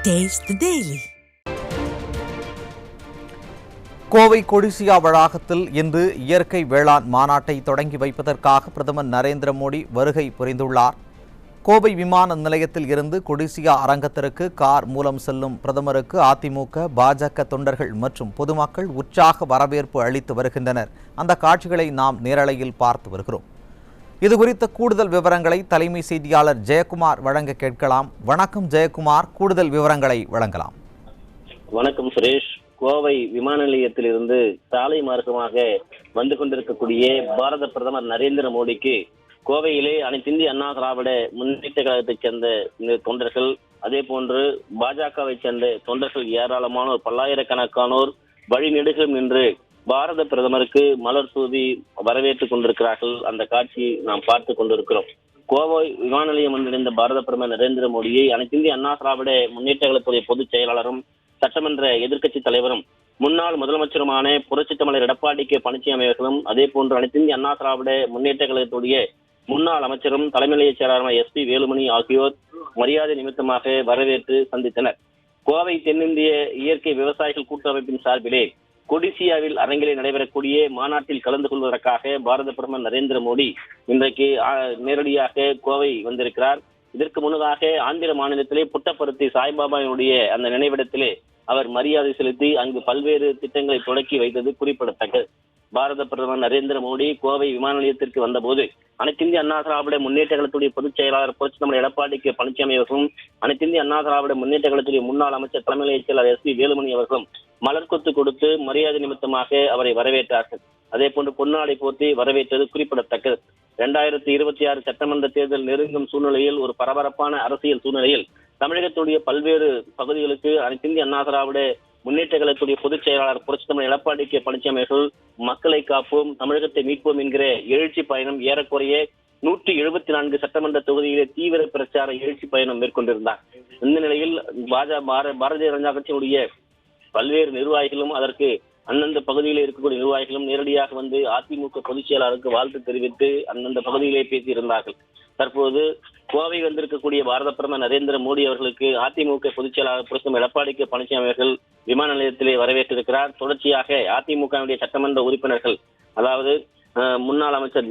Taste the Daily. Kovai Codissia வளாகத்தில் இன்று இயற்கை வேளாண் மாநாட்டை தொடங்கி வைப்பதற்காக பிரதமர் நரேந்திர மோடி வருகை புரிந்துள்ளார். கோவை விமான நிலையத்தில் இருந்து கொடிசியா அரங்கத்திற்கு கார் மூலம் செல்லும் பிரதமருக்கு அதிமுக, பாஜக தொண்டர்கள் மற்றும் பொதுமக்கள் உற்சாக வரவேற்பு அளித்து வருகின்றனர். அந்த காட்சிகளை நாம் நேரலையில் பார்த்து வருகிறோம். இதுகுறித்த கூடுதல் விவரங்களை தலைமை செய்தியாளர் ஜெயக்குமார் வழங்க கேட்கலாம். வணக்கம் ஜெயக்குமார், கூடுதல் விவரங்களை வழங்கலாம். வணக்கம் சுரேஷ். கோவை விமான நிலையத்திலிருந்து சாலை மார்க்கமாக வந்து கொண்டிருக்கக்கூடிய பாரத பிரதமர் நரேந்திர மோடிக்கு கோவையிலே அனைத்து இந்திய அண்ணா திராவிட முன்னேற்ற கழகத்தைச் சேர்ந்த தொண்டர்கள், அதே போன்று பாஜகவை சேர்ந்த தொண்டர்கள் ஏராளமானோர், பல்லாயிரக்கணக்கானோர் வழிநெடுகும் நின்று பாரத பிரதமருக்கு மலர் தூவி வரவேற்றுக் கொண்டிருக்கிறார்கள். அந்த காட்சியை நாம் பார்த்து கொண்டிருக்கிறோம். கோவை விமான நிலையம் வந்திருந்த பாரத பிரதமர் நரேந்திர மோடியை அனைத்து இந்திய அண்ணா திராவிட முன்னேற்ற கழகத்துடைய பொதுச் செயலாளரும் சட்டமன்ற எதிர்க்கட்சி தலைவரும் முன்னாள் முதலமைச்சருமான புரட்சித் தமிழர் எடப்பாடி கே பழனிசாமி அவர்களும், அதே போன்று அனைத்து இந்திய அண்ணா திராவிட முன்னேற்ற கழகத்துடைய முன்னாள் அமைச்சரும் தலைமை நிலைய செயலாளர் எஸ் பி வேலுமணி ஆகியோர் மரியாதை நிமித்தமாக வரவேற்று சந்தித்தனர். கோவை தென்னிந்திய இயற்கை விவசாயிகள் கூட்டமைப்பின் சார்பிலே கொடிசியாவில் அரங்கிலே நடைபெறக்கூடிய மாநாட்டில் கலந்து கொள்வதற்காக பாரத பிரதமர் நரேந்திர மோடி இன்றைக்கு நேரடியாக கோவை வந்திருக்கிறார். இதற்கு முன்னதாக ஆந்திர மாநிலத்திலே புட்டபர்த்தி சாய்பாபாவுடைய அந்த நினைவிடத்திலே அவர் மரியாதை செலுத்தி அங்கு பல்வேறு திட்டங்களை தொடக்கி வைத்தது குறிப்பிடத்தக்கது. பாரத பிரதமர் நரேந்திர மோடி கோவை விமான நிலையத்திற்கு வந்தபோது அனைத்து இந்திய அண்ணா திராவிட முன்னேற்ற கழகத்துடைய பொதுச் செயலாளர் புரட்சித் தமிழர் எடப்பாடி கே பழனிசாமி அவர்களும், அனைத்து இந்திய அண்ணா திராவிட முன்னேற்ற கழகத்துடைய முன்னாள் அமைச்சர் தலைமை நிலைய செயலாளர் எஸ் பி வேலுமணி அவர்களும் மலர்கொத்து கொடுத்து மரியாதை நிமித்தமாக அவரை வரவேற்றார்கள். அதே போன்று பொன்னாடை போர்த்தி வரவேற்றது குறிப்பிடத்தக்கது. 2026 சட்டமன்ற தேர்தல் நெருங்கும் சூழ்நிலையில், ஒரு பரபரப்பான அரசியல் சூழ்நிலையில் தமிழகத்துடைய பல்வேறு பகுதிகளுக்கு அனைத்து இந்திய அண்ணா திராவிட முன்னேற்ற கழகத்துடைய பொதுச் செயலாளர் புரட்சித் தமிழர் எடப்பாடி கே பழனிசாமி அவர்கள் மக்களை காப்போம், தமிழகத்தை மீட்போம் என்கிற எழுச்சி பயணம் ஏறக்குறைய 174 சட்டமன்ற தொகுதியிலே தீவிர பிரச்சார எழுச்சி பயணம் மேற்கொண்டிருந்தார். இந்த நிலையில் பாரதிய ஜனதா கட்சியினுடைய பல்வேறு நிர்வாகிகளும், அதற்கு அந்தந்த பகுதியிலே இருக்கக்கூடிய நிர்வாகிகளும் நேரடியாக வந்து அதிமுக பொதுச் செயலாளருக்கு வாழ்த்து தெரிவித்து அந்தந்த பகுதியிலே பேசியிருந்தார்கள். தற்போது கோவை வந்திருக்கக்கூடிய பாரத பிரதமர் நரேந்திர மோடி அவர்களுக்கு அதிமுக பொதுச் செயலாளர் புரட்சித் எடப்பாடி கே பழனிசாமி அவர்கள் விமான நிலையத்திலே வரவேற்றிருக்கிறார். தொடர்ச்சியாக அதிமுகவுடைய சட்டமன்ற உறுப்பினர்கள், அதாவது முன்னாள் அமைச்சர்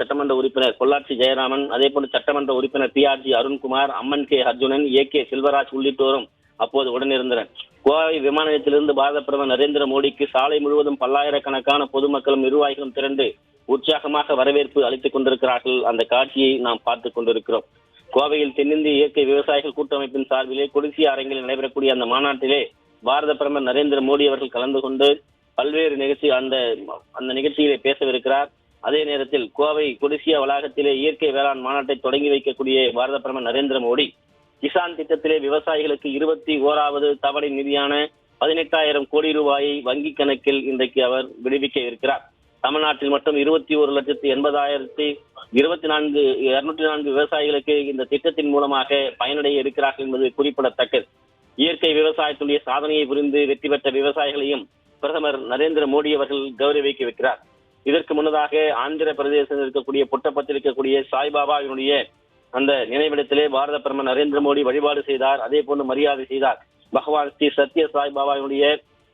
சட்டமன்ற உறுப்பினர் பொள்ளாச்சி ஜெயராமன், அதே போன்று சட்டமன்ற உறுப்பினர் PRG அருண்குமார், அம்மன் கே அர்ஜுனன், AK செல்வராஜ் உள்ளிட்டோரும் அப்போது உடனிருந்தனர். கோவை விமான நிலையத்திலிருந்து பாரத பிரதமர் நரேந்திர மோடிக்கு சாலை முழுவதும் பல்லாயிரக்கணக்கான பொதுமக்களும் நிர்வாகிகளும் திரண்டு உற்சாகமாக வரவேற்பு அளித்துக் கொண்டிருக்கிறார்கள். அந்த காட்சியை நாம் பார்த்துக் கொண்டிருக்கிறோம். கோவையில் தென்னிந்திய இயற்கை விவசாயிகள் கூட்டமைப்பின் சார்பிலே கொடிசியா அரங்கில் நடைபெறக்கூடிய அந்த மாநாட்டிலே பாரத பிரதமர் நரேந்திர மோடி அவர்கள் கலந்து கொண்டு பல்வேறு நிகழ்ச்சி அந்த நிகழ்ச்சியிலே பேசவிருக்கிறார். அதே நேரத்தில் கோவை கொடிசியா வளாகத்திலே இயற்கை வேளாண் மாநாட்டை தொடங்கி வைக்கக்கூடிய பாரத பிரதமர் நரேந்திர மோடி கிசான் திட்டத்திலே விவசாயிகளுக்கு 21வது தவணை நிதியான 18,000 கோடி ரூபாயை வங்கி கணக்கில் இன்றைக்கு அவர் விடுவிக்க இருக்கிறார். தமிழ்நாட்டில் மட்டும் 21,80,204 விவசாயிகளுக்கு இந்த திட்டத்தின் மூலமாக பயனடைய இருக்கிறார்கள் என்பது குறிப்பிடத்தக்கது. இயற்கை விவசாயத்துடைய சாதனையை புரிந்து வெற்றி பெற்ற விவசாயிகளையும் பிரதமர் நரேந்திர மோடி அவர்கள் கௌரவிக்க வைக்கிறார். இதற்கு முன்னதாக ஆந்திர பிரதேசத்தில் இருக்கக்கூடிய புட்டபர்த்தியில் இருக்கக்கூடிய சாய்பாபாவினுடைய அந்த நினைவிடத்திலே பாரத பிரதமர் நரேந்திர மோடி வழிபாடு செய்தார். அதே போன்று மரியாதை செய்தார். பகவான் ஸ்ரீ சத்ய சாய்பாபாவினுடைய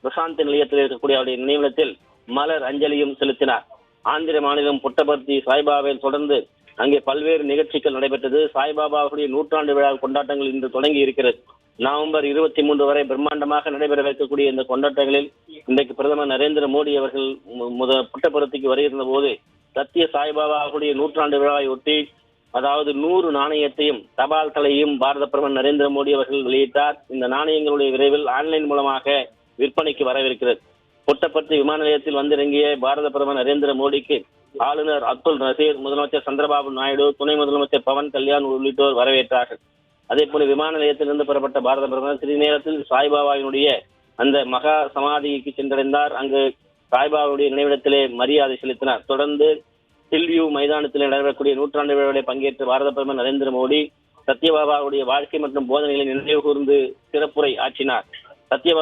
பிரசாந்தி நிலையத்தில் இருக்கக்கூடிய அவருடைய நினைவிடத்தில் மலர் அஞ்சலியும் செலுத்தினார். ஆந்திர மாநிலம் புட்டபர்த்தி சாய்பாபாவில் தொடர்ந்து அங்கே பல்வேறு நிகழ்ச்சிகள் நடைபெற்றது. சாய்பாபாவுடைய 100ஆண்டு விழா கொண்டாட்டங்கள் இன்று தொடங்கி இருக்கிறது. நவம்பர் 23 வரை பிரம்மாண்டமாக நடைபெறவிருக்கக்கூடிய இந்த கொண்டாட்டங்களில் இன்றைக்கு பிரதமர் நரேந்திர மோடி அவர்கள் புட்டபர்த்திக்கு வருகின்ற போது சத்ய சாய்பாபாவுடைய 100ஆண்டு விழாவை ஒட்டி, அதாவது 100 நாணயத்தையும் தபால் தலையையும் பாரத பிரதமர் நரேந்திர மோடி அவர்கள் வெளியிட்டார். இந்த நாணயங்களுடைய விரைவில் ஆன்லைன் மூலமாக விற்பனைக்கு வரவிருக்கிறது. புட்டபர்த்தி விமான நிலையத்தில் வந்திறங்கிய பாரத பிரதமர் நரேந்திர மோடிக்கு ஆளுநர் அப்துல் நசீர், முதலமைச்சர் சந்திரபாபு நாயுடு, துணை முதலமைச்சர் பவன் கல்யாண் உள்ளிட்டோர் வரவேற்றார்கள். அதே போல விமான நிலையத்திலிருந்து பெறப்பட்ட பாரத பிரதமர் சிறிது நேரத்தில் சாய்பாபாவினுடைய அந்த மகா சமாதிக்கு சென்றடைந்தார். அங்கு சாய்பாபாவுடைய நினைவிடத்திலே மரியாதை செலுத்தினார். தொடர்ந்து ஹில்வியூ மைதானத்தில் நடைபெறக்கூடிய 100ஆண்டு விழாவில் பங்கேற்ற பாரத பிரதமர் நரேந்திர மோடி சத்யபாபாவுடைய வாழ்க்கை மற்றும் போதனைகளை நினைவு கூர்ந்து சிறப்புரை ஆற்றினார். சத்ய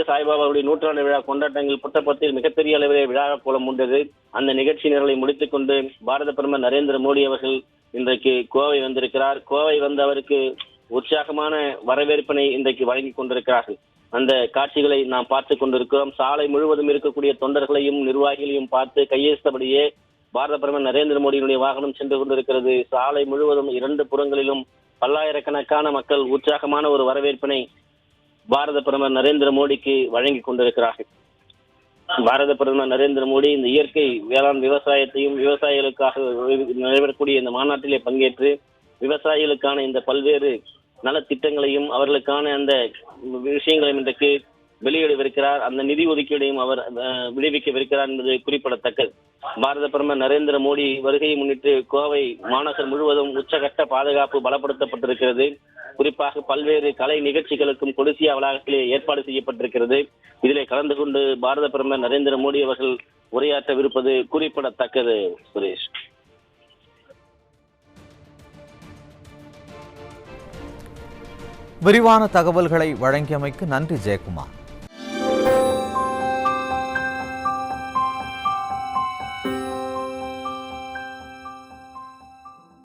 சாய்பாபாவுடைய 100ஆண்டு விழா கொண்டாட்டங்கள் புட்டபர்த்தியில் மிகப்பெரிய அளவிலே விழா கோலம் உண்டது. அந்த நிகழ்ச்சி நிரலை முடித்துக் கொண்டு பாரத பிரதமர் நரேந்திர மோடி அவர்கள் இன்றைக்கு கோவை வந்திருக்கிறார். கோவை வந்த அவருக்கு உற்சாகமான வரவேற்பினை இன்றைக்கு வழங்கி கொண்டிருக்கிறார்கள். அந்த காட்சிகளை நாம் பார்த்து கொண்டிருக்கிறோம். சாலை முழுவதும் இருக்கக்கூடிய தொண்டர்களையும் நிர்வாகிகளையும் பார்த்து கையெழுத்தபடியே பாரத பிரதமர் நரேந்திர மோடியினுடைய வாகனம் சென்று கொண்டிருக்கிறது. சாலை முழுவதும் இரண்டு புறங்களிலும் பல்லாயிரக்கணக்கான மக்கள் உற்சாகமான ஒரு வரவேற்பினை பாரத பிரதமர் நரேந்திர மோடிக்கு வழங்கி கொண்டிருக்கிறார்கள். பாரத பிரதமர் நரேந்திர மோடி இந்த இயற்கை வேளாண் விவசாயத்தையும் விவசாயிகளுக்காக நடைபெறக்கூடிய இந்த மாநாட்டிலே பங்கேற்று விவசாயிகளுக்கான இந்த பல்வேறு நலத்திட்டங்களையும் அவர்களுக்கான அந்த விஷயங்களையும் இன்றைக்கு வெளியிடவிருக்கிறார். அந்த நிதி ஒதுக்கீடையும் அவர் விடுவிக்கவிருக்கிறார் என்பது குறிப்பிடத்தக்கது. பாரத பிரதமர் நரேந்திர மோடி வருகையை முன்னிட்டு கோவை மாநகர் முழுவதும் உச்சகட்ட பாதுகாப்பு பலப்படுத்தப்பட்டிருக்கிறது. குறிப்பாக பல்வேறு கலை நிகழ்ச்சிகளுக்கும் கொடிசியா வளாகத்திலே ஏற்பாடு செய்யப்பட்டிருக்கிறது. இதிலே கலந்து கொண்டு பாரத பிரதமர் நரேந்திர மோடி அவர்கள் உரையாற்றவிருப்பது குறிப்பிடத்தக்கது. சுரேஷ், விரிவான தகவல்களை வழங்கியமைக்கு நன்றி ஜெயக்குமார்.